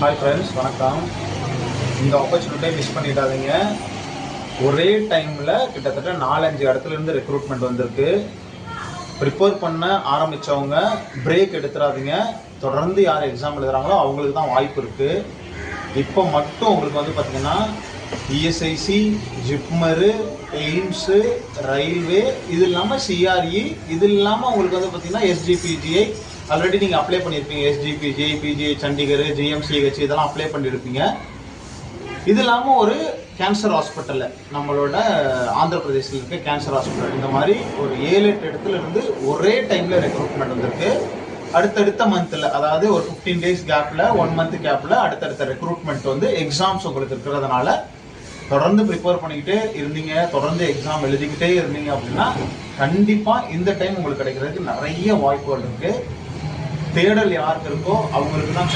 Hi friends, வணக்கம். இந்த ஆப்பர்ச்சுனிட்டியை மிஸ் பண்ணிடாதீங்க. ஒரே டைமில் கிட்டத்தட்ட 4-5 இடத்துலேருந்து ரெக்ரூட்மெண்ட் வந்திருக்கு. ப்ரிப்பேர் பண்ண ஆரம்பித்தவங்க பிரேக் எடுத்துடாதீங்க. தொடர்ந்து யார் எக்ஸாம் எழுதுகிறாங்களோ அவங்களுக்கு தான் வாய்ப்பு இருக்குது. இப்போ மட்டும் உங்களுக்கு வந்து பார்த்திங்கன்னா இஎஸ்ஐசி, ஜிப்மரு, எய்ம்ஸு, ரயில்வே, இது இல்லாமல் சிஆர்இ, இது இல்லாமல் உங்களுக்கு வந்து பார்த்திங்கன்னா எஸ்ஜிபிஜிஐ ஆல்ரெடி நீங்கள் அப்ளை பண்ணியிருப்பீங்க. எஸ்ஜிபிஜிஐ, பிஜிஐ சண்டிகர், ஜிஎம்சிஹெச் இதெல்லாம் அப்ளை பண்ணியிருப்பீங்க. இது இல்லாமல் ஒரு கேன்சர் ஹாஸ்பிட்டலில், நம்மளோட ஆந்திர பிரதேசில் இருக்க கேன்சர் ஹாஸ்பிட்டல், இந்த மாதிரி ஒரு 7-8 இடத்துல இருந்து ஒரே டைமில் ரெக்ரூட்மெண்ட் வந்திருக்கு. அடுத்தடுத்த மந்தில், அதாவது ஒரு 15 days கேப்பில், 1 month கேப்பில் அடுத்தடுத்த ரெக்ரூட்மெண்ட் வந்து எக்ஸாம்ஸ் உங்களுக்கு இருக்கிறதுனால தொடர்ந்து ப்ரிப்பேர் பண்ணிக்கிட்டே இருந்தீங்க, தொடர்ந்து எக்ஸாம் எழுதிக்கிட்டே இருந்தீங்க அப்படின்னா கண்டிப்பாக இந்த டைம் உங்களுக்கு கிடைக்கிறதுக்கு நிறைய வாய்ப்புகள் இருக்குது. தேடல் யாருக்கு இருக்கோ அவங்களுக்கு தான்